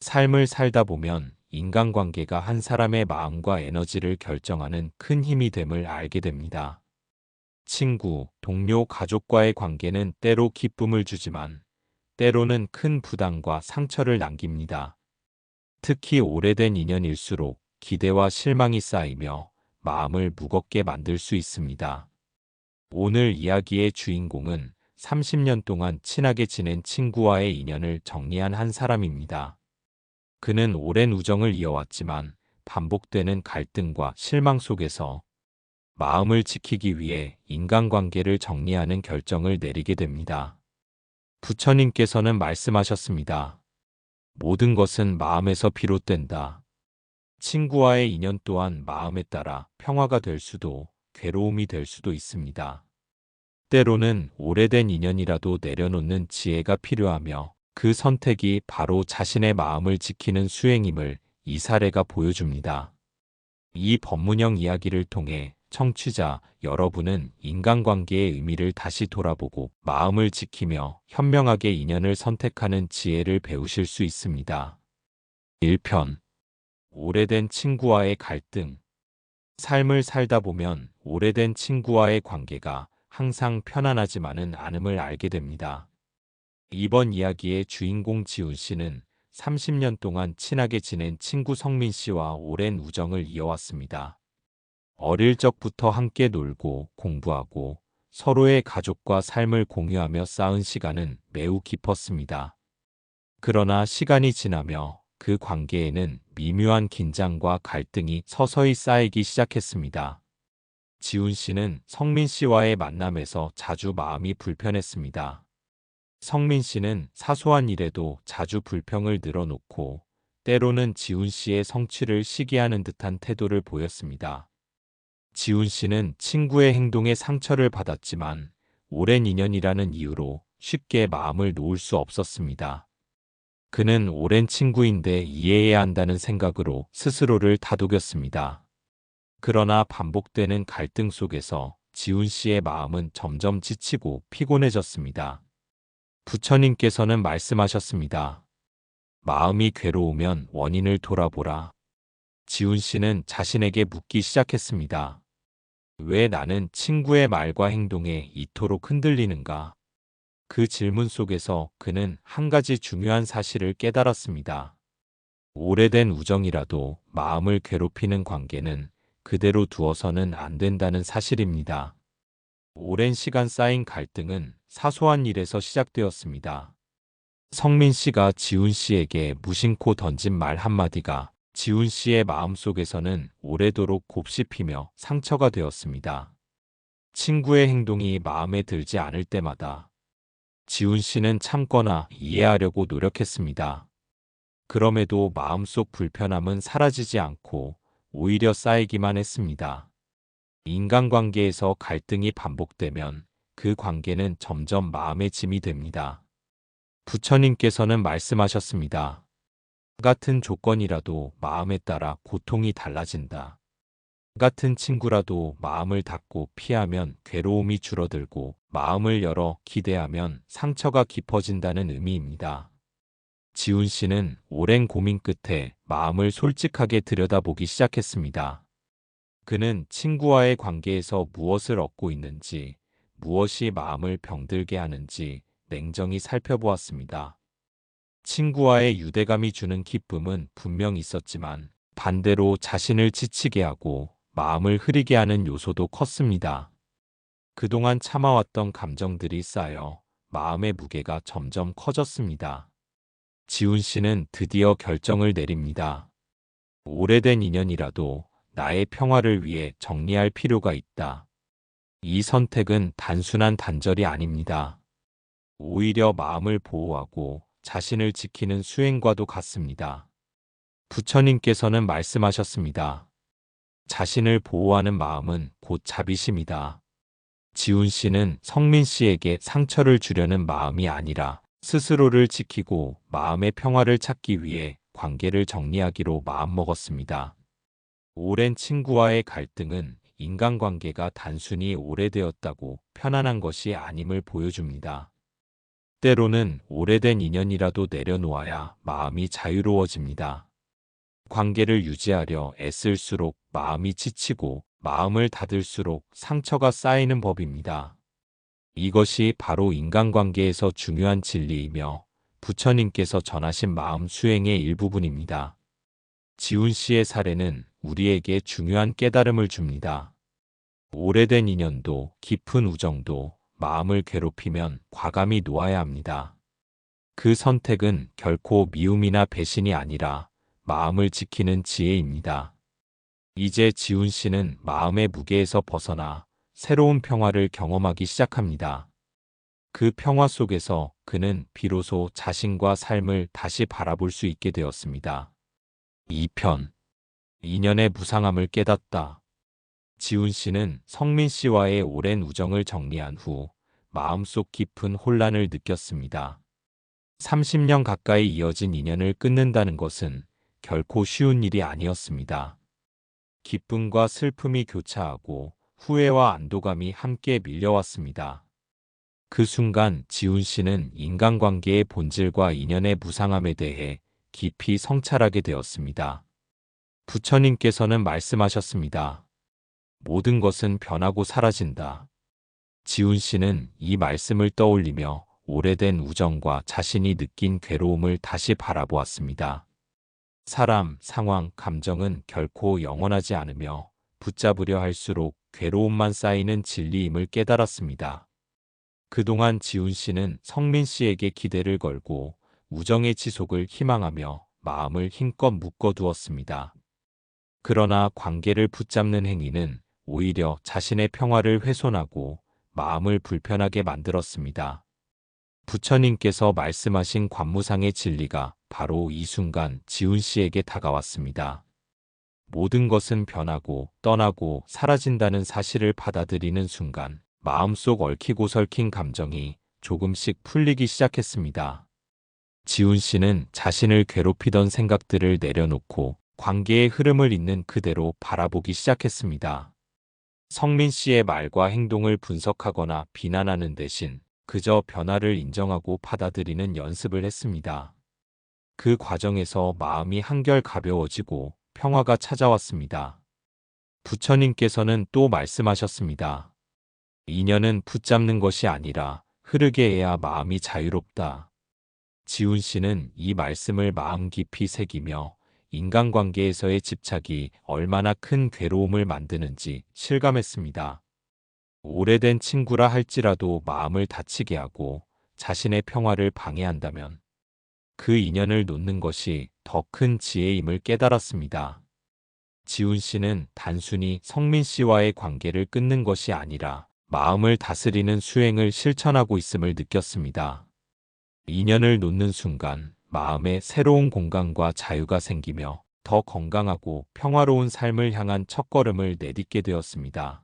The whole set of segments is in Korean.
삶을 살다 보면 인간관계가 한 사람의 마음과 에너지를 결정하는 큰 힘이 됨을 알게 됩니다. 친구, 동료, 가족과의 관계는 때로 기쁨을 주지만 때로는 큰 부담과 상처를 남깁니다. 특히 오래된 인연일수록 기대와 실망이 쌓이며 마음을 무겁게 만들 수 있습니다. 오늘 이야기의 주인공은 30년 동안 친하게 지낸 친구와의 인연을 정리한 한 사람입니다. 그는 오랜 우정을 이어왔지만 반복되는 갈등과 실망 속에서 마음을 지키기 위해 인간관계를 정리하는 결정을 내리게 됩니다. 부처님께서는 말씀하셨습니다. 모든 것은 마음에서 비롯된다. 친구와의 인연 또한 마음에 따라 평화가 될 수도 괴로움이 될 수도 있습니다. 때로는 오래된 인연이라도 내려놓는 지혜가 필요하며 그 선택이 바로 자신의 마음을 지키는 수행임을 이 사례가 보여줍니다. 이 법문형 이야기를 통해 청취자 여러분은 인간관계의 의미를 다시 돌아보고 마음을 지키며 현명하게 인연을 선택하는 지혜를 배우실 수 있습니다. 1편. 오래된 친구와의 갈등. 삶을 살다 보면 오래된 친구와의 관계가 항상 편안하지만은 않음을 알게 됩니다. 이번 이야기의 주인공 지훈 씨는 30년 동안 친하게 지낸 친구 성민 씨와 오랜 우정을 이어왔습니다. 어릴 적부터 함께 놀고 공부하고 서로의 가족과 삶을 공유하며 쌓은 시간은 매우 깊었습니다. 그러나 시간이 지나며 그 관계에는 미묘한 긴장과 갈등이 서서히 쌓이기 시작했습니다. 지훈 씨는 성민 씨와의 만남에서 자주 마음이 불편했습니다. 성민 씨는 사소한 일에도 자주 불평을 늘어놓고 때로는 지훈 씨의 성취를 시기하는 듯한 태도를 보였습니다. 지훈 씨는 친구의 행동에 상처를 받았지만 오랜 인연이라는 이유로 쉽게 마음을 놓을 수 없었습니다. 그는 오랜 친구인데 이해해야 한다는 생각으로 스스로를 다독였습니다. 그러나 반복되는 갈등 속에서 지훈 씨의 마음은 점점 지치고 피곤해졌습니다. 부처님께서는 말씀하셨습니다. 마음이 괴로우면 원인을 돌아보라. 지훈 씨는 자신에게 묻기 시작했습니다. 왜 나는 친구의 말과 행동에 이토록 흔들리는가? 그 질문 속에서 그는 한 가지 중요한 사실을 깨달았습니다. 오래된 우정이라도 마음을 괴롭히는 관계는 그대로 두어서는 안 된다는 사실입니다. 오랜 시간 쌓인 갈등은 사소한 일에서 시작되었습니다. 성민 씨가 지훈 씨에게 무심코 던진 말 한마디가 지훈 씨의 마음속에서는 오래도록 곱씹히며 상처가 되었습니다. 친구의 행동이 마음에 들지 않을 때마다 지훈 씨는 참거나 이해하려고 노력했습니다. 그럼에도 마음속 불편함은 사라지지 않고 오히려 쌓이기만 했습니다. 인간관계에서 갈등이 반복되면 그 관계는 점점 마음의 짐이 됩니다. 부처님께서는 말씀하셨습니다. 같은 조건이라도 마음에 따라 고통이 달라진다. 같은 친구라도 마음을 닫고 피하면 괴로움이 줄어들고 마음을 열어 기대하면 상처가 깊어진다는 의미입니다. 지훈 씨는 오랜 고민 끝에 마음을 솔직하게 들여다보기 시작했습니다. 그는 친구와의 관계에서 무엇을 얻고 있는지, 무엇이 마음을 병들게 하는지 냉정히 살펴보았습니다. 친구와의 유대감이 주는 기쁨은 분명 있었지만 반대로 자신을 지치게 하고 마음을 흐리게 하는 요소도 컸습니다. 그동안 참아왔던 감정들이 쌓여 마음의 무게가 점점 커졌습니다. 지훈 씨는 드디어 결정을 내립니다. 오래된 인연이라도 나의 평화를 위해 정리할 필요가 있다. 이 선택은 단순한 단절이 아닙니다. 오히려 마음을 보호하고 자신을 지키는 수행과도 같습니다. 부처님께서는 말씀하셨습니다. 자신을 보호하는 마음은 곧 자비심이다. 지훈 씨는 성민 씨에게 상처를 주려는 마음이 아니라 스스로를 지키고 마음의 평화를 찾기 위해 관계를 정리하기로 마음먹었습니다. 오랜 친구와의 갈등은 인간관계가 단순히 오래되었다고 편안한 것이 아님을 보여줍니다. 때로는 오래된 인연이라도 내려놓아야 마음이 자유로워집니다. 관계를 유지하려 애쓸수록 마음이 지치고 마음을 닫을수록 상처가 쌓이는 법입니다. 이것이 바로 인간관계에서 중요한 진리이며 부처님께서 전하신 마음 수행의 일부분입니다. 지훈 씨의 사례는 우리에게 중요한 깨달음을 줍니다. 오래된 인연도 깊은 우정도 마음을 괴롭히면 과감히 놓아야 합니다. 그 선택은 결코 미움이나 배신이 아니라 마음을 지키는 지혜입니다. 이제 지훈 씨는 마음의 무게에서 벗어나 새로운 평화를 경험하기 시작합니다. 그 평화 속에서 그는 비로소 자신과 삶을 다시 바라볼 수 있게 되었습니다. 2편 인연의 무상함을 깨닫다. 지훈 씨는 성민 씨와의 오랜 우정을 정리한 후 마음속 깊은 혼란을 느꼈습니다. 30년 가까이 이어진 인연을 끊는다는 것은 결코 쉬운 일이 아니었습니다. 기쁨과 슬픔이 교차하고 후회와 안도감이 함께 밀려왔습니다. 그 순간 지훈 씨는 인간관계의 본질과 인연의 무상함에 대해 깊이 성찰하게 되었습니다. 부처님께서는 말씀하셨습니다. 모든 것은 변하고 사라진다. 지훈 씨는 이 말씀을 떠올리며 오래된 우정과 자신이 느낀 괴로움을 다시 바라보았습니다. 사람, 상황, 감정은 결코 영원하지 않으며 붙잡으려 할수록 괴로움만 쌓이는 진리임을 깨달았습니다. 그동안 지훈 씨는 성민 씨에게 기대를 걸고 우정의 지속을 희망하며 마음을 힘껏 묶어두었습니다. 그러나 관계를 붙잡는 행위는 오히려 자신의 평화를 훼손하고 마음을 불편하게 만들었습니다. 부처님께서 말씀하신 관무상의 진리가 바로 이 순간 지훈 씨에게 다가왔습니다. 모든 것은 변하고 떠나고 사라진다는 사실을 받아들이는 순간 마음속 얽히고 설킨 감정이 조금씩 풀리기 시작했습니다. 지훈 씨는 자신을 괴롭히던 생각들을 내려놓고 관계의 흐름을 있는 그대로 바라보기 시작했습니다. 성민 씨의 말과 행동을 분석하거나 비난하는 대신 그저 변화를 인정하고 받아들이는 연습을 했습니다. 그 과정에서 마음이 한결 가벼워지고 평화가 찾아왔습니다. 부처님께서는 또 말씀하셨습니다. 인연은 붙잡는 것이 아니라 흐르게 해야 마음이 자유롭다. 지훈 씨는 이 말씀을 마음 깊이 새기며 인간관계에서의 집착이 얼마나 큰 괴로움을 만드는지 실감했습니다. 오래된 친구라 할지라도 마음을 다치게 하고 자신의 평화를 방해한다면 그 인연을 놓는 것이 더 큰 지혜임을 깨달았습니다. 지훈 씨는 단순히 성민 씨와의 관계를 끊는 것이 아니라 마음을 다스리는 수행을 실천하고 있음을 느꼈습니다. 인연을 놓는 순간 마음에 새로운 공간과 자유가 생기며 더 건강하고 평화로운 삶을 향한 첫걸음을 내딛게 되었습니다.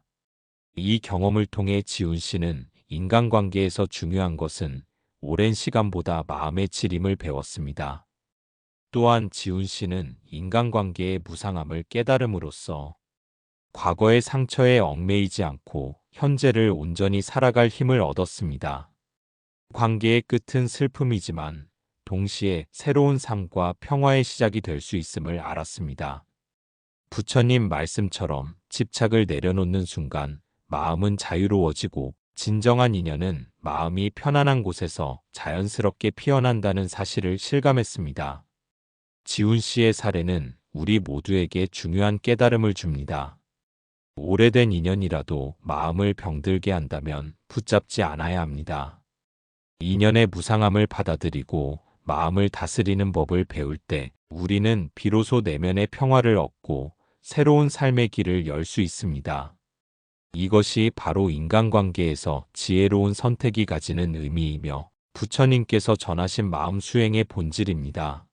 이 경험을 통해 지훈 씨는 인간관계에서 중요한 것은 오랜 시간보다 마음의 질임을 배웠습니다. 또한 지훈 씨는 인간관계의 무상함을 깨달음으로써 과거의 상처에 얽매이지 않고 현재를 온전히 살아갈 힘을 얻었습니다. 관계의 끝은 슬픔이지만 동시에 새로운 삶과 평화의 시작이 될 수 있음을 알았습니다. 부처님 말씀처럼 집착을 내려놓는 순간 마음은 자유로워지고 진정한 인연은 마음이 편안한 곳에서 자연스럽게 피어난다는 사실을 실감했습니다. 지훈 씨의 사례는 우리 모두에게 중요한 깨달음을 줍니다. 오래된 인연이라도 마음을 병들게 한다면 붙잡지 않아야 합니다. 인연의 무상함을 받아들이고 마음을 다스리는 법을 배울 때 우리는 비로소 내면의 평화를 얻고 새로운 삶의 길을 열 수 있습니다. 이것이 바로 인간관계에서 지혜로운 선택이 가지는 의미이며 부처님께서 전하신 마음 수행의 본질입니다.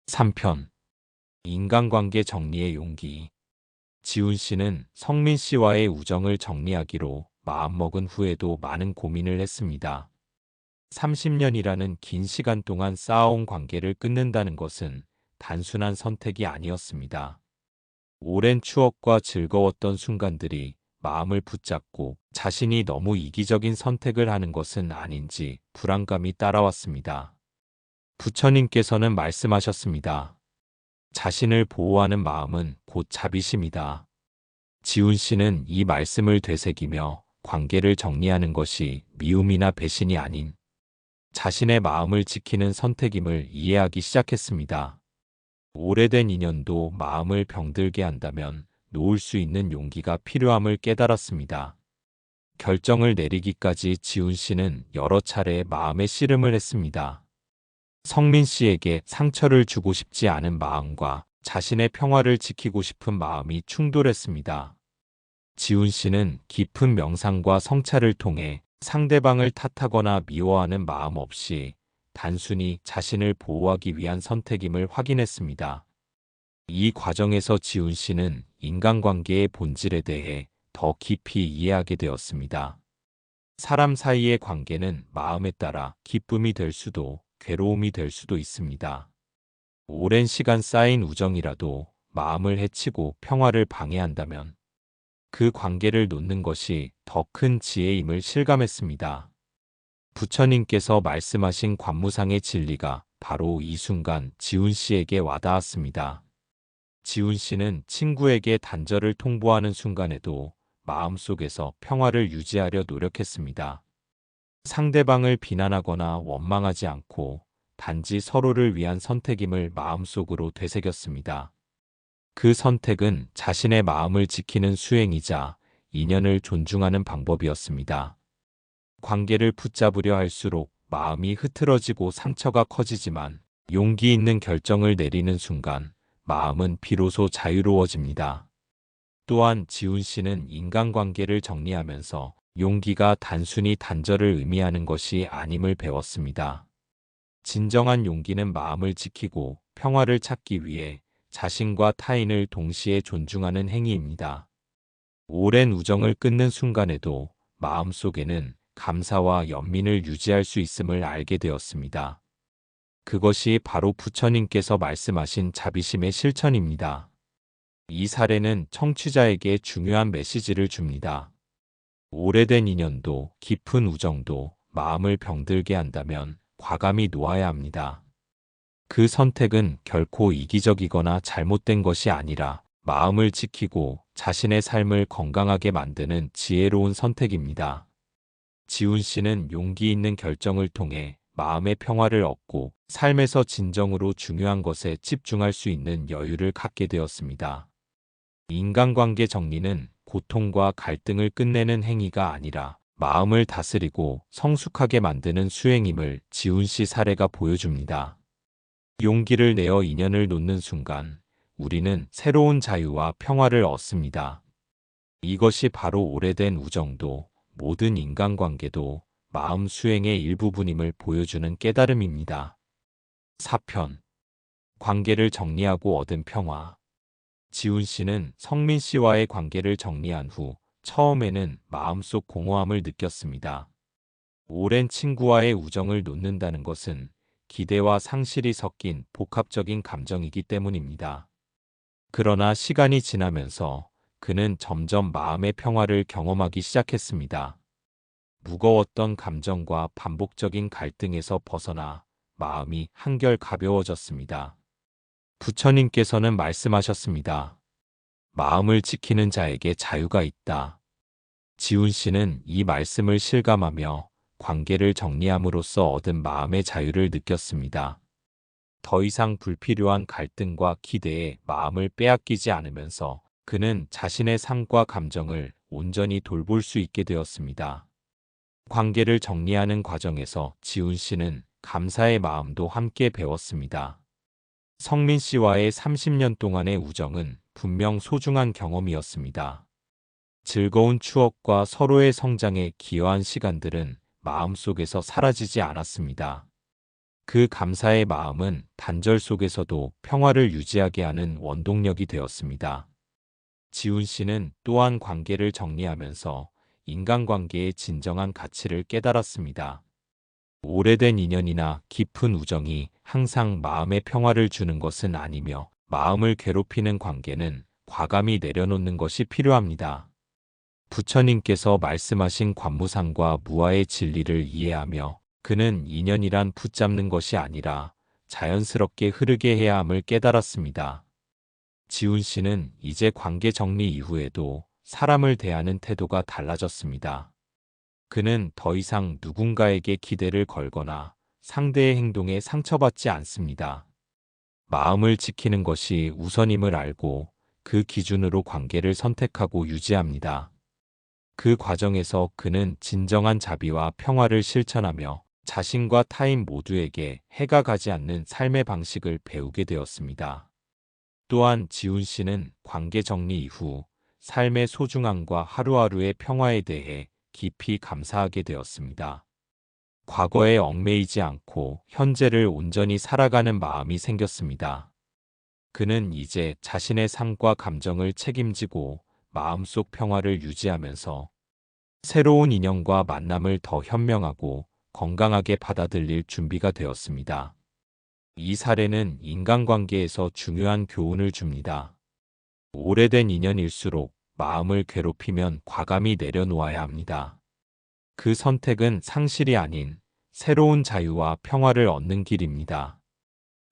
3편 인간관계 정리의 용기. 지훈 씨는 성민 씨와의 우정을 정리하기로 마음먹은 후에도 많은 고민을 했습니다. 30년이라는 긴 시간 동안 쌓아온 관계를 끊는다는 것은 단순한 선택이 아니었습니다. 오랜 추억과 즐거웠던 순간들이 마음을 붙잡고 자신이 너무 이기적인 선택을 하는 것은 아닌지 불안감이 따라왔습니다. 부처님께서는 말씀하셨습니다. 자신을 보호하는 마음은 곧 자비심이다. 지훈 씨는 이 말씀을 되새기며 관계를 정리하는 것이 미움이나 배신이 아닌 자신의 마음을 지키는 선택임을 이해하기 시작했습니다. 오래된 인연도 마음을 병들게 한다면 놓을 수 있는 용기가 필요함을 깨달았습니다. 결정을 내리기까지 지훈 씨는 여러 차례 마음의 씨름을 했습니다. 성민 씨에게 상처를 주고 싶지 않은 마음과 자신의 평화를 지키고 싶은 마음이 충돌했습니다. 지훈 씨는 깊은 명상과 성찰을 통해 상대방을 탓하거나 미워하는 마음 없이 단순히 자신을 보호하기 위한 선택임을 확인했습니다. 이 과정에서 지훈 씨는 인간관계의 본질에 대해 더 깊이 이해하게 되었습니다. 사람 사이의 관계는 마음에 따라 기쁨이 될 수도 괴로움이 될 수도 있습니다. 오랜 시간 쌓인 우정이라도 마음을 해치고 평화를 방해한다면 그 관계를 놓는 것이 더 큰 지혜임을 실감했습니다. 부처님께서 말씀하신 관무상의 진리가 바로 이 순간 지훈 씨에게 와닿았습니다. 지훈 씨는 친구에게 단절을 통보하는 순간에도 마음속에서 평화를 유지하려 노력했습니다. 상대방을 비난하거나 원망하지 않고 단지 서로를 위한 선택임을 마음속으로 되새겼습니다. 그 선택은 자신의 마음을 지키는 수행이자 인연을 존중하는 방법이었습니다. 관계를 붙잡으려 할수록 마음이 흐트러지고 상처가 커지지만 용기 있는 결정을 내리는 순간 마음은 비로소 자유로워집니다. 또한 지훈 씨는 인간관계를 정리하면서 용기가 단순히 단절을 의미하는 것이 아님을 배웠습니다. 진정한 용기는 마음을 지키고 평화를 찾기 위해 자신과 타인을 동시에 존중하는 행위입니다. 오랜 우정을 끊는 순간에도 마음속에는 감사와 연민을 유지할 수 있음을 알게 되었습니다. 그것이 바로 부처님께서 말씀하신 자비심의 실천입니다. 이 사례는 청취자에게 중요한 메시지를 줍니다. 오래된 인연도 깊은 우정도 마음을 병들게 한다면 과감히 놓아야 합니다. 그 선택은 결코 이기적이거나 잘못된 것이 아니라 마음을 지키고 자신의 삶을 건강하게 만드는 지혜로운 선택입니다. 지훈 씨는 용기 있는 결정을 통해 마음의 평화를 얻고 삶에서 진정으로 중요한 것에 집중할 수 있는 여유를 갖게 되었습니다. 인간관계 정리는 고통과 갈등을 끝내는 행위가 아니라 마음을 다스리고 성숙하게 만드는 수행임을 지훈 씨 사례가 보여줍니다. 용기를 내어 인연을 놓는 순간 우리는 새로운 자유와 평화를 얻습니다. 이것이 바로 오래된 우정도 모든 인간관계도 마음 수행의 일부분임을 보여주는 깨달음입니다. 4편. 관계를 정리하고 얻은 평화. 지훈 씨는 성민 씨와의 관계를 정리한 후 처음에는 마음속 공허함을 느꼈습니다. 오랜 친구와의 우정을 놓는다는 것은 기대와 상실이 섞인 복합적인 감정이기 때문입니다. 그러나 시간이 지나면서 그는 점점 마음의 평화를 경험하기 시작했습니다. 무거웠던 감정과 반복적인 갈등에서 벗어나 마음이 한결 가벼워졌습니다. 부처님께서는 말씀하셨습니다. 마음을 지키는 자에게 자유가 있다. 지훈 씨는 이 말씀을 실감하며 관계를 정리함으로써 얻은 마음의 자유를 느꼈습니다. 더 이상 불필요한 갈등과 기대에 마음을 빼앗기지 않으면서 그는 자신의 삶과 감정을 온전히 돌볼 수 있게 되었습니다. 관계를 정리하는 과정에서 지훈 씨는 감사의 마음도 함께 배웠습니다. 성민 씨와의 30년 동안의 우정은 분명 소중한 경험이었습니다. 즐거운 추억과 서로의 성장에 기여한 시간들은 마음속에서 사라지지 않았습니다. 그 감사의 마음은 단절 속에서도 평화를 유지하게 하는 원동력이 되었습니다. 지훈 씨는 또한 관계를 정리하면서 인간관계의 진정한 가치를 깨달았습니다. 오래된 인연이나 깊은 우정이 항상 마음의 평화를 주는 것은 아니며 마음을 괴롭히는 관계는 과감히 내려놓는 것이 필요합니다. 부처님께서 말씀하신 관무상과 무아의 진리를 이해하며 그는 인연이란 붙잡는 것이 아니라 자연스럽게 흐르게 해야 함을 깨달았습니다. 지훈 씨는 이제 관계 정리 이후에도 사람을 대하는 태도가 달라졌습니다. 그는 더 이상 누군가에게 기대를 걸거나 상대의 행동에 상처받지 않습니다. 마음을 지키는 것이 우선임을 알고 그 기준으로 관계를 선택하고 유지합니다. 그 과정에서 그는 진정한 자비와 평화를 실천하며 자신과 타인 모두에게 해가 가지 않는 삶의 방식을 배우게 되었습니다. 또한 지훈 씨는 관계 정리 이후 삶의 소중함과 하루하루의 평화에 대해 깊이 감사하게 되었습니다. 과거에 얽매이지 않고 현재를 온전히 살아가는 마음이 생겼습니다. 그는 이제 자신의 삶과 감정을 책임지고 마음속 평화를 유지하면서 새로운 인연과 만남을 더 현명하고 건강하게 받아들일 준비가 되었습니다. 이 사례는 인간관계에서 중요한 교훈을 줍니다. 오래된 인연일수록 마음을 괴롭히면 과감히 내려놓아야 합니다. 그 선택은 상실이 아닌 새로운 자유와 평화를 얻는 길입니다.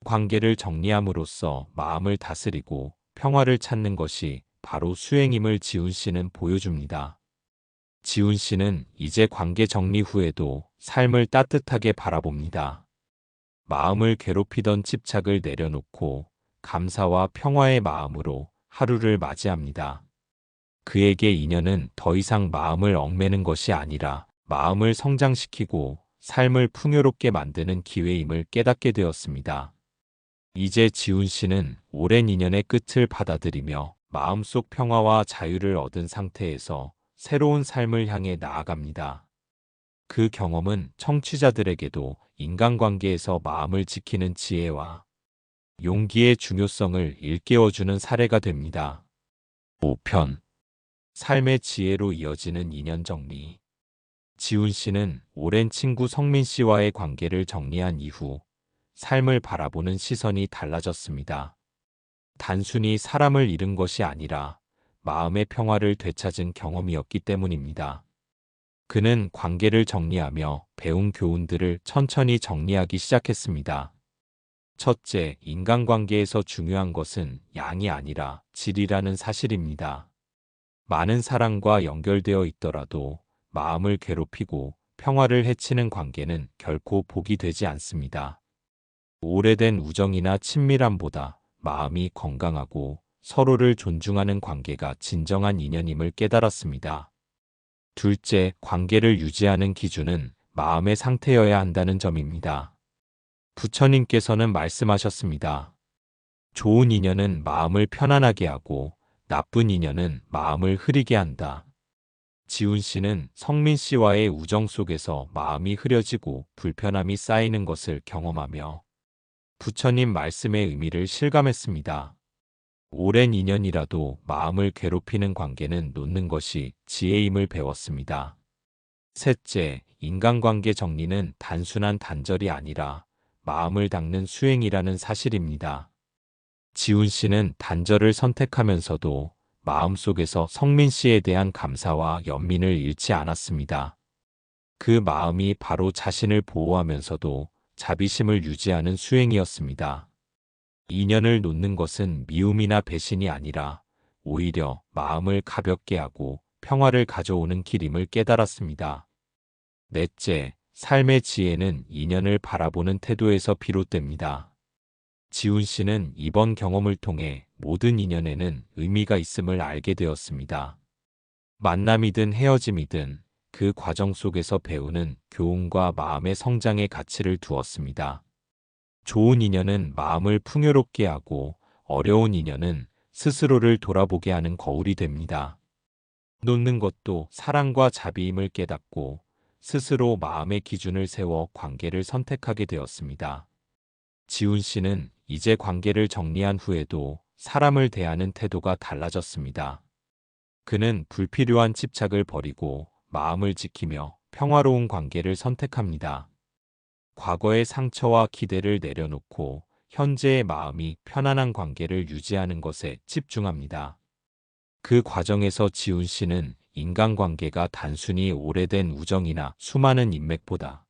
관계를 정리함으로써 마음을 다스리고 평화를 찾는 것이 바로 수행임을 지훈 씨는 보여줍니다. 지훈 씨는 이제 관계 정리 후에도 삶을 따뜻하게 바라봅니다. 마음을 괴롭히던 집착을 내려놓고 감사와 평화의 마음으로 하루를 맞이합니다. 그에게 인연은 더 이상 마음을 얽매는 것이 아니라 마음을 성장시키고 삶을 풍요롭게 만드는 기회임을 깨닫게 되었습니다. 이제 지훈 씨는 오랜 인연의 끝을 받아들이며 마음속 평화와 자유를 얻은 상태에서 새로운 삶을 향해 나아갑니다. 그 경험은 청취자들에게도 인간관계에서 마음을 지키는 지혜와 용기의 중요성을 일깨워주는 사례가 됩니다. 5편 삶의 지혜로 이어지는 인연 정리. 지훈 씨는 오랜 친구 성민 씨와의 관계를 정리한 이후 삶을 바라보는 시선이 달라졌습니다. 단순히 사람을 잃은 것이 아니라 마음의 평화를 되찾은 경험이었기 때문입니다. 그는 관계를 정리하며 배운 교훈들을 천천히 정리하기 시작했습니다. 첫째, 인간관계에서 중요한 것은 양이 아니라 질이라는 사실입니다. 많은 사람과 연결되어 있더라도 마음을 괴롭히고 평화를 해치는 관계는 결코 복이 되지 않습니다. 오래된 우정이나 친밀함보다 마음이 건강하고 서로를 존중하는 관계가 진정한 인연임을 깨달았습니다. 둘째, 관계를 유지하는 기준은 마음의 상태여야 한다는 점입니다. 부처님께서는 말씀하셨습니다. 좋은 인연은 마음을 편안하게 하고 나쁜 인연은 마음을 흐리게 한다. 지훈 씨는 성민 씨와의 우정 속에서 마음이 흐려지고 불편함이 쌓이는 것을 경험하며 부처님 말씀의 의미를 실감했습니다. 오랜 인연이라도 마음을 괴롭히는 관계는 놓는 것이 지혜임을 배웠습니다. 셋째, 인간관계 정리는 단순한 단절이 아니라 마음을 닦는 수행이라는 사실입니다. 지훈 씨는 단절을 선택하면서도 마음속에서 성민 씨에 대한 감사와 연민을 잃지 않았습니다. 그 마음이 바로 자신을 보호하면서도 자비심을 유지하는 수행이었습니다. 인연을 놓는 것은 미움이나 배신이 아니라 오히려 마음을 가볍게 하고 평화를 가져오는 길임을 깨달았습니다. 넷째, 삶의 지혜는 인연을 바라보는 태도에서 비롯됩니다. 지훈 씨는 이번 경험을 통해 모든 인연에는 의미가 있음을 알게 되었습니다. 만남이든 헤어짐이든 그 과정 속에서 배우는 교훈과 마음의 성장의 가치를 두었습니다. 좋은 인연은 마음을 풍요롭게 하고 어려운 인연은 스스로를 돌아보게 하는 거울이 됩니다. 놓는 것도 사랑과 자비임을 깨닫고 스스로 마음의 기준을 세워 관계를 선택하게 되었습니다. 지훈 씨는 이제 관계를 정리한 후에도 사람을 대하는 태도가 달라졌습니다. 그는 불필요한 집착을 버리고 마음을 지키며 평화로운 관계를 선택합니다. 과거의 상처와 기대를 내려놓고 현재의 마음이 편안한 관계를 유지하는 것에 집중합니다. 그 과정에서 지훈 씨는 인간관계가 단순히 오래된 우정이나 수많은 인맥보다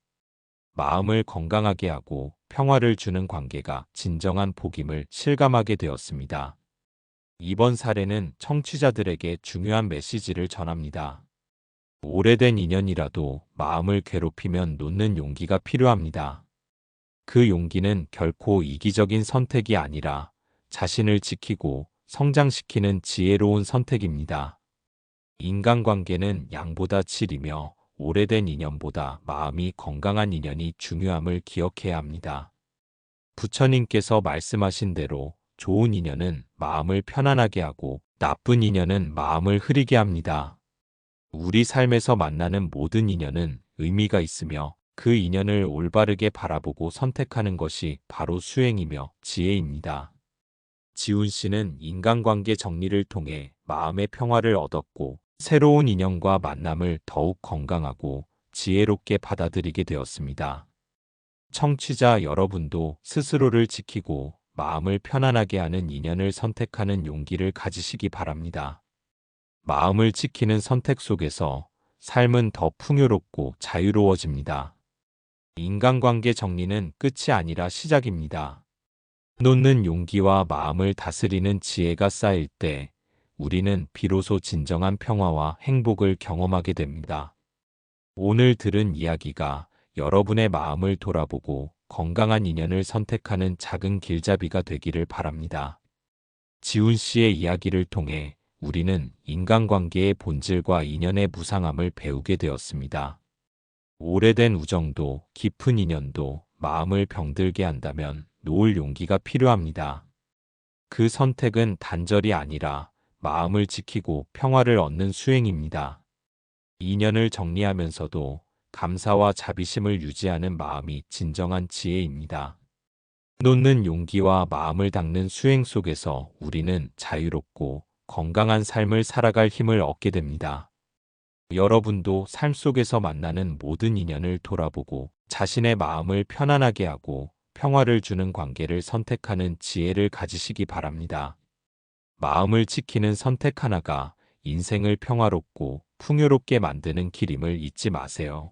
마음을 건강하게 하고 평화를 주는 관계가 진정한 복임을 실감하게 되었습니다. 이번 사례는 청취자들에게 중요한 메시지를 전합니다. 오래된 인연이라도 마음을 괴롭히면 놓는 용기가 필요합니다. 그 용기는 결코 이기적인 선택이 아니라 자신을 지키고 성장시키는 지혜로운 선택입니다. 인간관계는 양보다 질이며 오래된 인연보다 마음이 건강한 인연이 중요함을 기억해야 합니다. 부처님께서 말씀하신 대로 좋은 인연은 마음을 편안하게 하고 나쁜 인연은 마음을 흐리게 합니다. 우리 삶에서 만나는 모든 인연은 의미가 있으며 그 인연을 올바르게 바라보고 선택하는 것이 바로 수행이며 지혜입니다. 지훈 씨는 인간관계 정리를 통해 마음의 평화를 얻었고 새로운 인연과 만남을 더욱 건강하고 지혜롭게 받아들이게 되었습니다. 청취자 여러분도 스스로를 지키고 마음을 편안하게 하는 인연을 선택하는 용기를 가지시기 바랍니다. 마음을 지키는 선택 속에서 삶은 더 풍요롭고 자유로워집니다. 인간관계 정리는 끝이 아니라 시작입니다. 놓는 용기와 마음을 다스리는 지혜가 쌓일 때 우리는 비로소 진정한 평화와 행복을 경험하게 됩니다. 오늘 들은 이야기가 여러분의 마음을 돌아보고 건강한 인연을 선택하는 작은 길잡이가 되기를 바랍니다. 지훈 씨의 이야기를 통해 우리는 인간관계의 본질과 인연의 무상함을 배우게 되었습니다. 오래된 우정도 깊은 인연도 마음을 병들게 한다면 놓을 용기가 필요합니다. 그 선택은 단절이 아니라 마음을 지키고 평화를 얻는 수행입니다. 인연을 정리하면서도 감사와 자비심을 유지하는 마음이 진정한 지혜입니다. 놓는 용기와 마음을 닦는 수행 속에서 우리는 자유롭고 건강한 삶을 살아갈 힘을 얻게 됩니다. 여러분도 삶 속에서 만나는 모든 인연을 돌아보고 자신의 마음을 편안하게 하고 평화를 주는 관계를 선택하는 지혜를 가지시기 바랍니다. 마음을 지키는 선택 하나가 인생을 평화롭고 풍요롭게 만드는 길임을 잊지 마세요.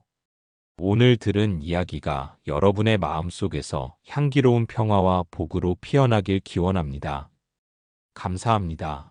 오늘 들은 이야기가 여러분의 마음속에서 향기로운 평화와 복으로 피어나길 기원합니다. 감사합니다.